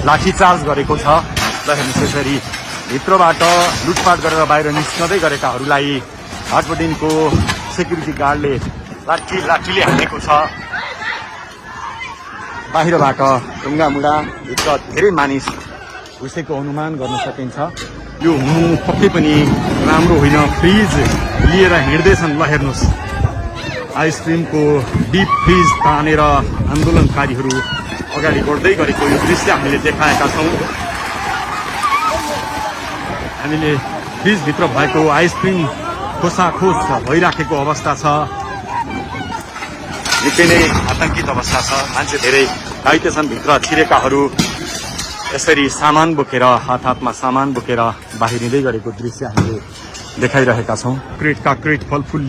लाठीचार्ज गरेको छ। ल हेर्नुहोस् यसरी भित्रबाट लुटपाट गरेर बाहिर निस्कँदै गरेकाहरूलाई हाटबटिनको सेक्युरिटी गार्डले लाठीले हानेको छ। बाहिरबाट ढुङ्गामुढा भित्र धेरै मानिस घुसेको अनुमान गर्न सकिन्छ। यो हुनु पक्कै पनि राम्रो होइन। फ्रिज लिएर हिँड्दैछन्। ल हेर्नुहोस् आइसक्रिमको डिप फ्रिज तानेर आन्दोलनकारीहरू अगाडि बढ्दै गरेको यो दृश्य हामीले देखाएका छौँ। हामीले फ्रिजभित्र भएको आइसक्रिम खोसाखोस भइराखेको अवस्था छ। निकै नै आतंकित अवस्था छ। मान्छे धेरै घाइते छन्। भित्र छिरेकाहरू यसरी सामान बोकेर हातमा सामान बोकेर बाहिरिँदै गरेको दृश्य हामीले देखाइरहेका छौँ। क्रेटका क्रेट फलफुल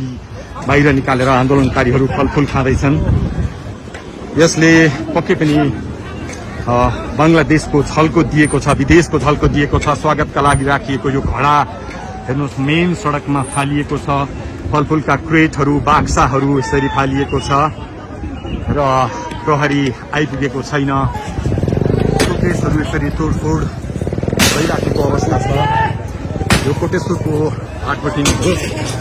बाहिर निकालेर आन्दोलनकारीहरू फलफुल खाँदैछन्। यसले पक्कै पनि बङ्गलादेशको झल्को दिएको छ, विदेशको झल्को दिएको छ। स्वागतका लागि राखिएको यो घडा हेर्नुहोस् मेन सडकमा फालिएको छ। फलफुलका क्रेटहरू बाक्साहरू यसरी फालिएको छ र प्रहरी आइपुगेको छैन। कोटेसहरू यसरी तोडफोड भइराखेको अवस्था छ। यो कोटेश्वरको हाटबटि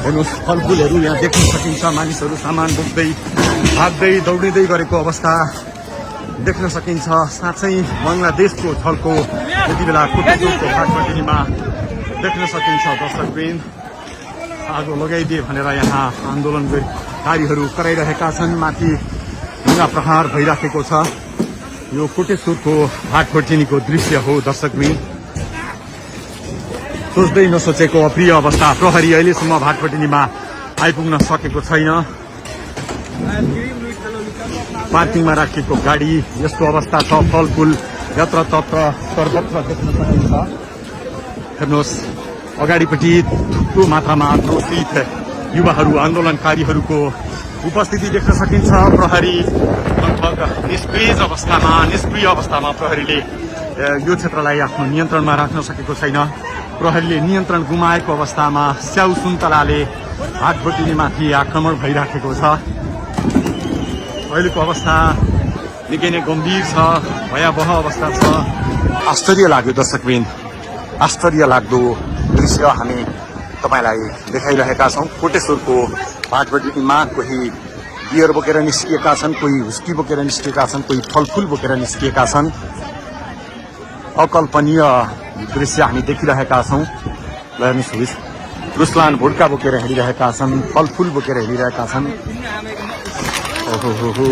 हेर्नुहोस् फलफुलहरू यहाँ देख्न सकिन्छ। मानिसहरू सामान बोक्दै भाग्दै दौडिँदै गरेको अवस्था देख्न सकिन्छ। साँच्चै बङ्गलादेशको झल्को यति बेला कोटेश्वरको हाटबटिमा देख्न सकिन्छ। दर्शकवृन्द आगो लगाइदिए भनेर यहाँ आन्दोलनकारीहरू कराइरहेका छन्। माथि ढुङ्गा प्रहार भइराखेको छ। यो कोटेश्वरको हाटबटिनीको दृश्य हो। दर्शकवृन्द सोच्दै नसोचेको अप्रिय अवस्था। प्रहरी अहिलेसम्म हाटबटिनीमा आइपुग्न सकेको छैन। पार्किङमा राखिएको गाडी यस्तो अवस्था छ। फलफुल यत्रतत्र सर्वत्र देख्न सकिन्छ। हेर्नुहोस् अगाडिपट्टि थुप्रो मात्रामा क्रोधित युवाहरू आन्दोलनकारीहरूको उपस्थिति देख्न सकिन्छ। प्रहरी लगभग निष्क्रिय अवस्थामा प्रहरीले यो क्षेत्रलाई आफ्नो नियन्त्रणमा राख्न सकेको छैन। प्रहरीले नियन्त्रण गुमाएको अवस्थामा स्याउ सुन्तलाले हाटबटिनीमाथि आक्रमण भइराखेको छ। अहिलेको अवस्था निकै नै गम्भीर छ, भयावह अवस्था छ। आश्चर्य लाग्यो दर्शकवृन्द, आश्चर्य लाग्दो दृश्य हामी तपाईँलाई देखाइरहेका छौँ। कोटेश्वरको हाटबटिनीमा कोही बियर बोकेर निस्किएका छन्, कोही हुस्की बोकेर निस्किएका छन्, कोही फलफुल बोकेर निस्किएका छन्। अकल्पनीय दृश्य हामी देखिरहेका छौँ। हेर्नुहोस् रुसलान भुड्का बोकेर हिँडिरहेका छन्, फलफुल बोकेर हिँडिरहेका छन्। ओहो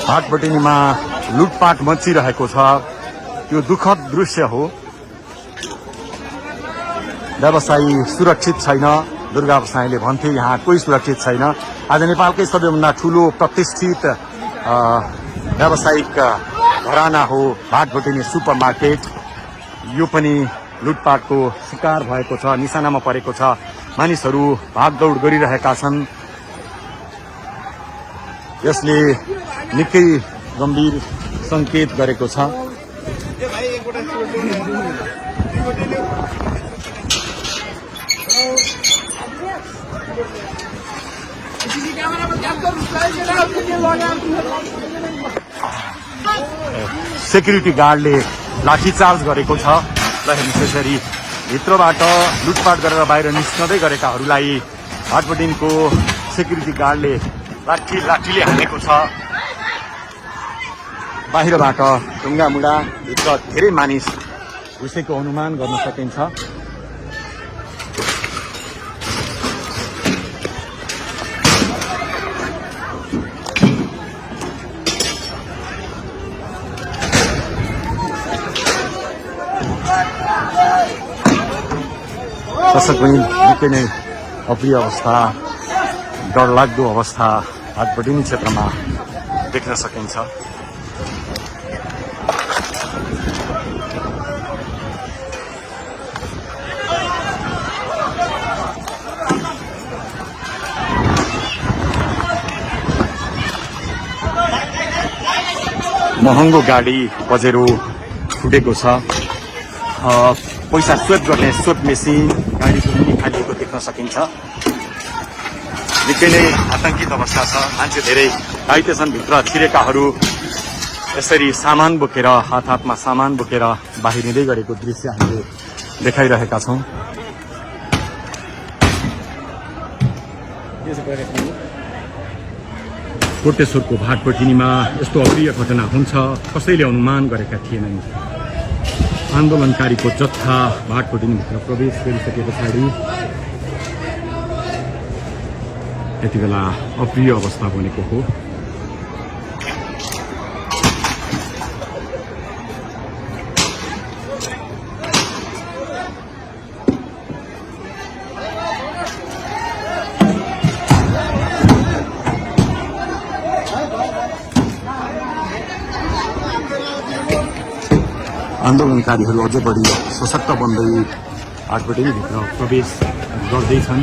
हाटबटिनीमा लुटपाट मचिरहेको छ। यो दुःखद दृश्य हो। व्यवसायी सुरक्षित छैन। दुर्गा व्यवसायीले भन्थे यहाँ कोही सुरक्षित छैन। आज नेपालकै सबैभन्दा ठुलो प्रतिष्ठित व्यावसायिक घराना हो हाटबटिनी सुपर मार्केट। यो पनि लुटपाटको शिकार भएको छ, निशानामा परेको छ। मानिसहरू भागदौड गरिरहेका छन्। यसले निकै गम्भीर संकेत गरेको छ। सेक्युरिटी गार्डले लाठीचार्ज गरेको छ। ल हेर्नुहोस् यसरी भित्रबाट लुटपाट गरेर बाहिर निस्कँदै गरेकाहरूलाई हाटबटिनको सेक्युरिटी गार्डले लाठीले हानेको छ। बाहिरबाट ढुङ्गामुढा भित्र धेरै मानिस घुसेको अनुमान गर्न सकिन्छ। दर्शकवृन्द निकै नै अप्रिय अवस्था, डरलाग्दो अवस्था हाटबटिनी क्षेत्रमा देख्न सकिन्छ। महँगो गाडी पजेरो फुटेको छ। पैसा स्वेप गर्ने स्वेप मेसिन गाडीको पनि निकालिएको देख्न सकिन्छ। निकै नै आतंकित अवस्था छ। मान्छे धेरै घाइते छन्। भित्र छिरेकाहरू यसरी सामान बोकेर हातमा सामान बोकेर बाहिरिँदै गरेको दृश्य हामीले देखाइरहेका छौँ। कोटेश्वरको भाटपटिनीमा यस्तो अप्रिय घटना हुन्छ कसैले अनुमान गरेका थिएनन्। आन्दोलनकारीको जत्था भाटपटिनीभित्र प्रवेश गरिसके पछाडि यति बेला अप्रिय अवस्था बनेको हो। आन्दोलनकारीहरू अझै बढी सशक्त बन्दै भाटपटिनीभित्र प्रवेश गर्दैछन्।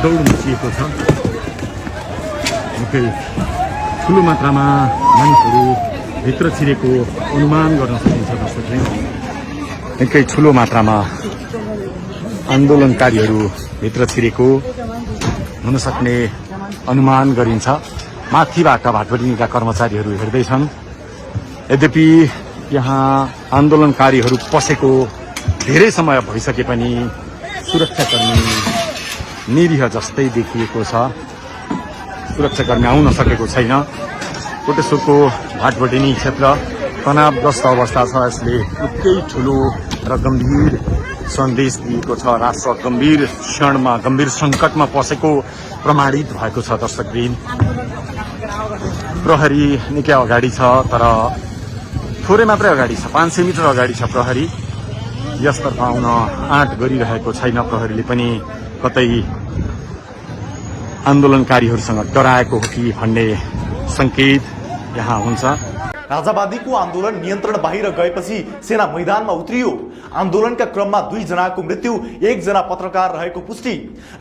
दौड मचिएको छ। निकै ठुलो मात्रामा मानिसहरू भित्र छिरेको अनुमान गर्न सकिन्छ। दर्शकले निकै ठुलो मात्रामा आन्दोलनकारीहरू भित्र छिरेको हुन सक्ने अनुमान गरिन्छ। माथिबाट भाटपटिनीका कर्मचारीहरू हेर्दैछन्। यद्यपि यहाँ आन्दोलनकारीहरू पसेको धेरै समय भइसके पनि सुरक्षाकर्मी निरीह जस्तै देखिएको छ। सुरक्षाकर्मी आउन सकेको छैन। कोटेश्वरको भाटपटिनी क्षेत्र तनावग्रस्त अवस्था छ। यसले निकै ठुलो र गम्भीर सन्देश दिएको छ। राष्ट्र गम्भीर क्षणमा गम्भीर सङ्कटमा पसेको प्रमाणित भएको छ। दर्शकवृन्द, प्रहरी निकै अगाडि छ, तर थोरै मात्रै अगाडि छ। 500 मिटर अगाडि छ प्रहरी। यसतर्फ आउन आँट गरिरहेको छैन। प्रहरीले पनि कतै आन्दोलनकारीहरूसँग डराएको हो कि भन्ने संकेत यहाँ हुन्छ। राजावादीको आन्दोलन नियन्त्रण बाहिर गएपछि सेना मैदानमा उत्रियो। आन्दोलनका क्रममा 2 जनाको मृत्यु, 1 जना पत्रकार रहेको पुष्टि।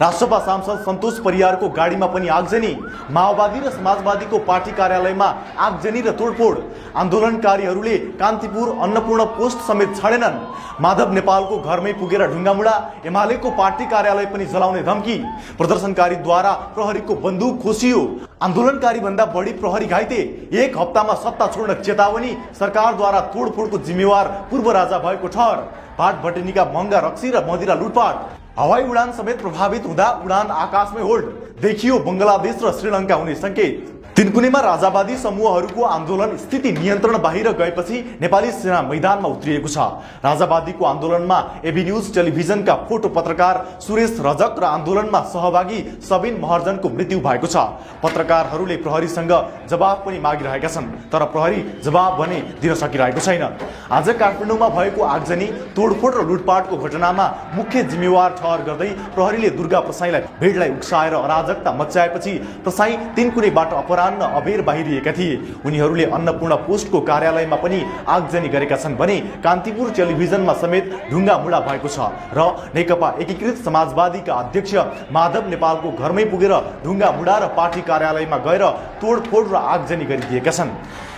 राष्ट्रसभा सांसद सन्तोष परियारको गाडीमा पनि आगजनी। माओवादी र समाजवादीको पार्टी कार्यालयमा आगजनी र तोडफोड। आन्दोलनकारीहरूले कान्तिपुर अन्नपूर्ण पोस्ट समेत छाडेनन्। माधव नेपालको घरमै पुगेर ढुङ्गामुढा। एमालेको पार्टी कार्यालय पनि जलाउने धम्की। प्रदर्शनकारीद्वारा प्रहरीको बन्दुक खोसियो। आन्दोलनकारी भन्दा बढी प्रहरी घाइते। 1 हप्तामा सत्ता छोड्न चेतावनी। सरकारद्वारा तोडफोडको जिम्मेवार पूर्व राजा भएको ठहर। भाटपटिनीका महँगा रक्सी र मदिरा लुटपाट। हवाई उडान समेत प्रभावित हुँदा उडान आकाशमै होल्ड। देखियो बंगलादेश र श्रीलङ्का हुने संकेत। तिनकुनेमा राजावादी समूहहरूको आन्दोलन स्थिति नियन्त्रण बाहिर गएपछि नेपाली सेना मैदानमा उत्रिएको छ। राजावादीको आन्दोलनमा एबी न्यूज टेलिभिजनका फोटो पत्रकार सुरेश रजक र आन्दोलनमा सहभागी सबिन महर्जनको मृत्यु भएको छ। पत्रकारहरूले प्रहरीसँग जवाफ पनि मागिरहेका छन्, तर प्रहरी जवाफ भने दिन सकिरहेको छैन। आज काठमाडौँमा भएको आगजनी, तोडफोड र लुटपाटको घटनामा मुख्य जिम्मेवार ठहर गर्दै प्रहरीले दुर्गा प्रसाईलाई भिडलाई उक्साएर अराजकता मच्चाएपछि प्रसाई तिनकुनेबाट अपराह अबेर बाहिरिएका थिए। उनीहरूले अन्नपूर्ण पोस्टको कार्यालयमा पनि आगजनी गरेका छन् भने कान्तिपुर टेलिभिजनमा समेत ढुङ्गा मुढा भएको छ र नेकपा एकीकृत समाजवादीका अध्यक्ष माधव नेपालको घरमै पुगेर ढुङ्गा मुढा र पार्टी कार्यालयमा गएर तोडफोड र आगजनी गरिदिएका छन्।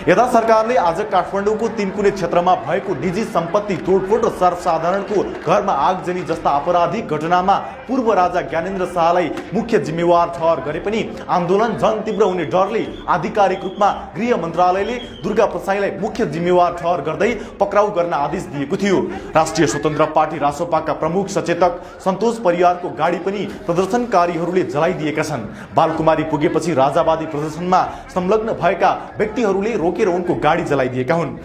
यता सरकारले आज काठमाडौँको तिनकुने क्षेत्रमा भएको निजी सम्पत्ति तोडफोड र सर्वसाधारणको घरमा आगजनी जस्ता आपराधिक घटनामा पूर्व राजा ज्ञानेन्द्र शाहलाई मुख्य जिम्मेवार ठहर गरे पनि आन्दोलन झन तीव्र हुने डरले आधिकारिक रूपमा गृह मन्त्रालयले दुर्गा प्रसाईलाई मुख्य जिम्मेवार ठहर गर्दै पक्राउ गर्न आदेश दिएको थियो। राष्ट्रिय स्वतन्त्र पार्टी रासोपाका प्रमुख सचेतक सन्तोष परियारको गाडी पनि प्रदर्शनकारीहरूले जलाइदिएका छन्। बालकुमारी पुगेपछि राजावादी प्रदर्शनमा संलग्न भएका व्यक्तिहरूले रोकेर उनको गाडी जलाइदिएका हुन्।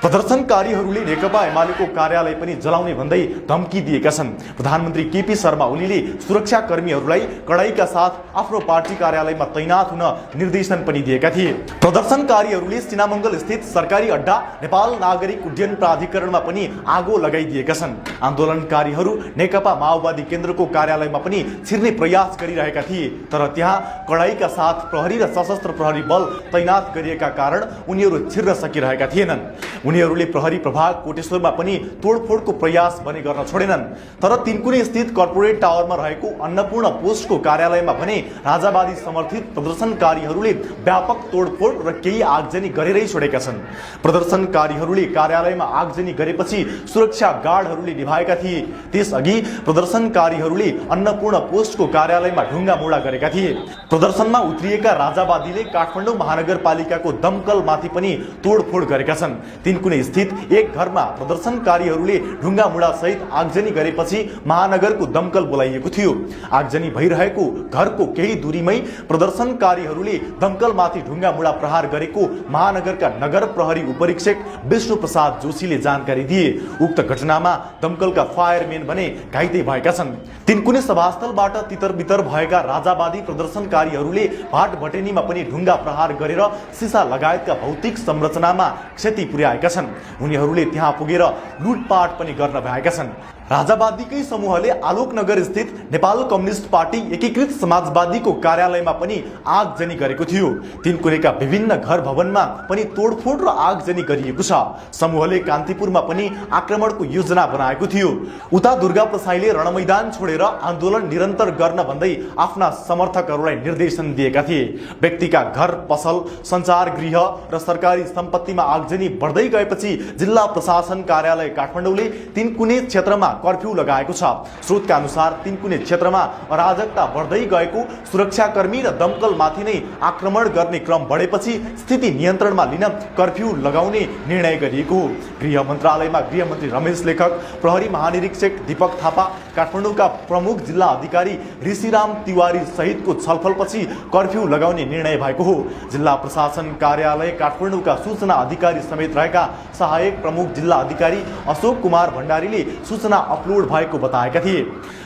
प्रदर्शनकारीहरूले नेकपा एमालेको कार्यालय पनि जलाउने भन्दै धम्की दिएका छन्। प्रधानमन्त्री केपी शर्मा ओलीले सुरक्षाकर्मीहरूलाई कडाइका साथ आफ्नो पार्टी कार्यालयमा तैनात हुन निर्देशन पनि दिएका थिए। प्रदर्शनकारीहरूले सिनामङ्गल स्थित सरकारी अड्डा नेपाल नागरिक उड्डयन प्राधिकरणमा पनि आगो लगाइदिएका छन्। आन्दोलनकारीहरू नेकपा माओवादी केन्द्रको कार्यालयमा पनि छिर्ने प्रयास गरिरहेका थिए, तर त्यहाँ कडाइका साथ प्रहरी र सशस्त्र प्रहरी बल तैनात गरिएका कारण उनीहरू छिर्न सकिरहेका थिएनन्। उनीहरूले प्रहरी प्रभाग कोटेश्वरमा पनि तोडफोडको प्रयास भने गर्न छोडेनन्। तर तिनकुने स्थित कर्पोरेट टावरमा रहेको अन्नपूर्ण पोस्टको कार्यालयमा भने राजावादी समर्थित प्रदर्शनकारीहरूले व्यापक तोडफोड र केही आगजनी गरेरै छोडेका छन्। प्रदर्शनकारीहरूले कार्यालयमा आगजनी गरेपछि सुरक्षा गार्डहरूले निभाएका थिए। त्यसअघि प्रदर्शनकारीहरूले अन्नपूर्ण पोस्टको कार्यालयमा ढुङ्गा मुढा गरेका थिए। प्रदर्शनमा उत्रिएका राजावादीले काठमाडौँ महानगरपालिकाको दमकलमाथि पनि तोडफोड गरेका छन्। तिनकुने स्थित एक घरमा प्रदर्शनकारीहरूले ढुङ्गा मुढा सहित आगजनी गरेपछि महानगरको दमकल बोलाइएको थियो। आगजनी भइरहेको घरको केही दूरीमै प्रदर्शनकारीहरूले दमकलमाथि ढुङ्गा मुढा प्रहार गरेको महानगरका नगर प्रहरी उपरीक्षक विष्णु प्रसाद जोशीले जानकारी दिए। उक्त घटनामा दमकलका फायरमेन भने घाइते भएका छन्। तिनकुने सभास्थलबाट तितरबितर भएका राजावादी प्रदर्शनकारीहरूले भाटभटेनीमा पनि ढुङ्गा प्रहार गरेर सिसा लगायतका भौतिक संरचनामा क्षति पुर्याएका छन्। उनीहरूले त्यहाँ पुगेर लुटपाट पनि गर्न भएका छन्। राजावादीकै समूहले आलोकनगर स्थित नेपाल कम्युनिस्ट पार्टी एकीकृत समाजवादीको कार्यालयमा पनि आगजनी गरेको थियो। तिनकुनेका विभिन्न घर भवनमा पनि तोडफोड र आगजनी गरिएको छ। समूहले कान्तिपुरमा पनि आक्रमणको योजना बनाएको थियो। उता दुर्गा प्रसाईले रणमैदान छोडेर आन्दोलन निरन्तर गर्न भन्दै आफ्ना समर्थकहरूलाई निर्देशन दिएका थिए। व्यक्तिका घर, पसल, सञ्चार गृह र सरकारी सम्पत्तिमा आगजनी बढ्दै गएपछि जिल्ला प्रशासन कार्यालय काठमाडौँले तिनकुने क्षेत्रमा कर्फ्यू लगाएको छ। स्रोतका अनुसार तिनकुने क्षेत्रमा अराजकता बढ्दै गएको, सुरक्षाकर्मी र दमकलमाथि नै आक्रमण गर्ने क्रम बढेपछि स्थिति नियन्त्रणमा लिन कर्फ्यू लगाउने निर्णय गरिएको हो। गृह मन्त्रालयमा गृहमन्त्री रमेश लेखक, प्रहरी महानिरीक्षक दीपक थापा, काठमाडौँका प्रमुख जिल्ला अधिकारी ऋषिराम तिवारी सहितको छलफलपछि कर्फ्यू लगाउने निर्णय भएको हो। जिल्ला प्रशासन कार्यालय काठमाडौँका सूचना अधिकारी समेत रहेका सहायक प्रमुख जिल्ला अधिकारी अशोक कुमार भण्डारीले सूचना अपलोड भएको बताएका थिए।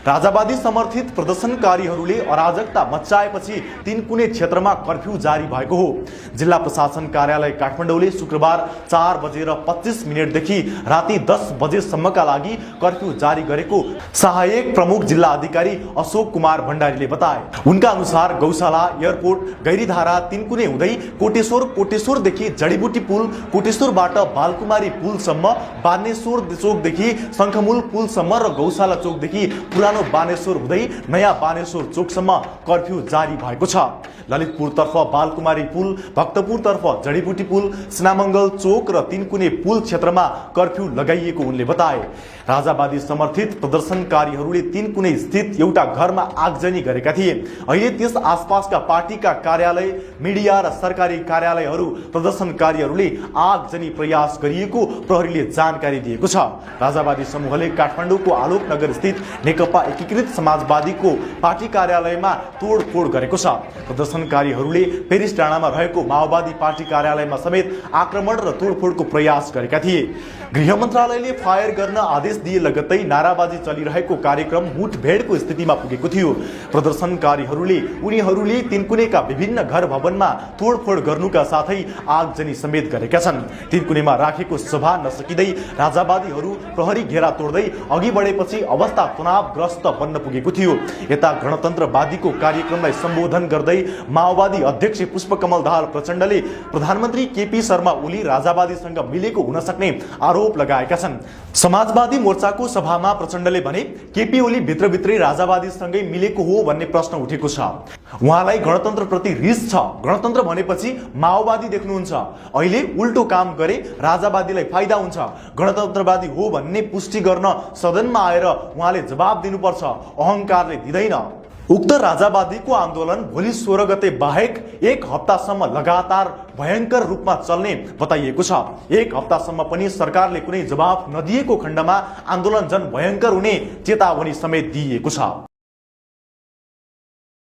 राजावादी समर्थित प्रदर्शनकारीहरूले अराजकता मच्चाएपछि तिनकुने क्षेत्रमा कर्फ्यू जारी भएको हो। जिल्ला प्रशासन कार्यालय काठमाडौँले शुक्रबार 4:25 देखि राति 10 बजेसम्मका लागि कर्फ्यू जारी गरेको सहायक प्रमुख जिल्ला अधिकारी अशोक कुमार भण्डारीले बताए। उनका अनुसार गौशाला, एयरपोर्ट, गैरीधारा, तिनकुने हुँदै कोटेश्वर, कोटेश्वरदेखि जडीबुटी पुल, कोटेश्वरबाट बालकुमारी पुलसम्म, बानेश्वर चोकदेखि शङ्खमूल पुलसम्म र गौशाला चोकदेखि पुरानो बानेश्वर हुँदै नयाँ बानेश्वर चोकसम्म कर्फ्यू जारी भएको छ। ललितपुरतर्फ बालकुमारी पुल, भक्तपुरतर्फ जडीबुटी पुल, सिनामङ्गल चोक र तिनकुने पुल क्षेत्रमा कर्फ्यू लगाइएको उनले बताए। राजावादी समर्थित प्रदर्शनकारीहरूले तिनकुने स्थित एउटा घरमा आगजनी गरेका थिए। अहिले त्यस आसपासका पार्टीका कार्यालय, मिडिया र सरकारी कार्यालयहरू प्रदर्शनकारीहरूले आगजनी प्रयास गरिएको प्रहरीले जानकारी दिएको छ। राजावादी समूहले काठमाडौँको आलोकनगर स्थित नेकपा एकीकृत समाजवादीको पार्टी कार्यालयमा तोडफोड गरेको छ। प्रदर्शनकारीहरूले पेरिस डाँडामा रहेको माओवादी पार्टी कार्यालयमा समेत आक्रमण र तोडफोडको प्रयास गरेका थिए। गृह मन्त्रालयले फायर गर्न आदेश दिए लगत्तै नाराबाजी चलिरहेको कार्यक्रम मुठभेडको स्थितिमा पुगेको थियो। प्रदर्शनकारीहरूले उनीहरूले तिनकुनेका विभिन्न घर भवनमा तोडफोड गर्नुका साथै आगजनी समेत गरेका छन्। तिनकुनेमा राखेको सभा नसकिँदै राजावादीहरू प्रहरी घेरा तोड्दै अघि बढेपछि अवस्था तनावग्रस्त बन्न पुगेको थियो। यता गणतन्त्रवादीको कार्यक्रमलाई सम्बोधन गर्दै माओवादी अध्यक्ष पुष्पकमल दाहाल प्रचण्डले प्रधानमन्त्री केपी शर्मा ओली राजावादीसँग मिलेको हुन सक्ने आरोप लगाएका छन्। समाजवादी मोर्चाको सभामा प्रचण्डले भने केपी ओली भित्रभित्रै राजावादीसँगै मिलेको हो भन्ने प्रश्न उठेको छ। उहाँलाई गणतन्त्रप्रति रिस छ। गणतन्त्र भनेपछि माओवादी देख्नुहुन्छ। अहिले उल्टो काम गरे राजावादीलाई फाइदा हुन्छ। गणतन्त्रवादी हो भन्ने पुष्टि गर्न सदनमा आएर उहाँले जवाब दिनुपर्छ। अहङ्कारले दिँदैन। उक्त राजावादीको आन्दोलन भोलि 16 गते बाहेक एक हप्तासम्म लगातार भयंकर रूपमा चल्ने बताइएको छ। एक हप्तासम्म पनि सरकारले कुनै जवाब नदिएको खण्डमा आन्दोलन झन भयंकर हुने चेतावनी समेत दिइएको छ।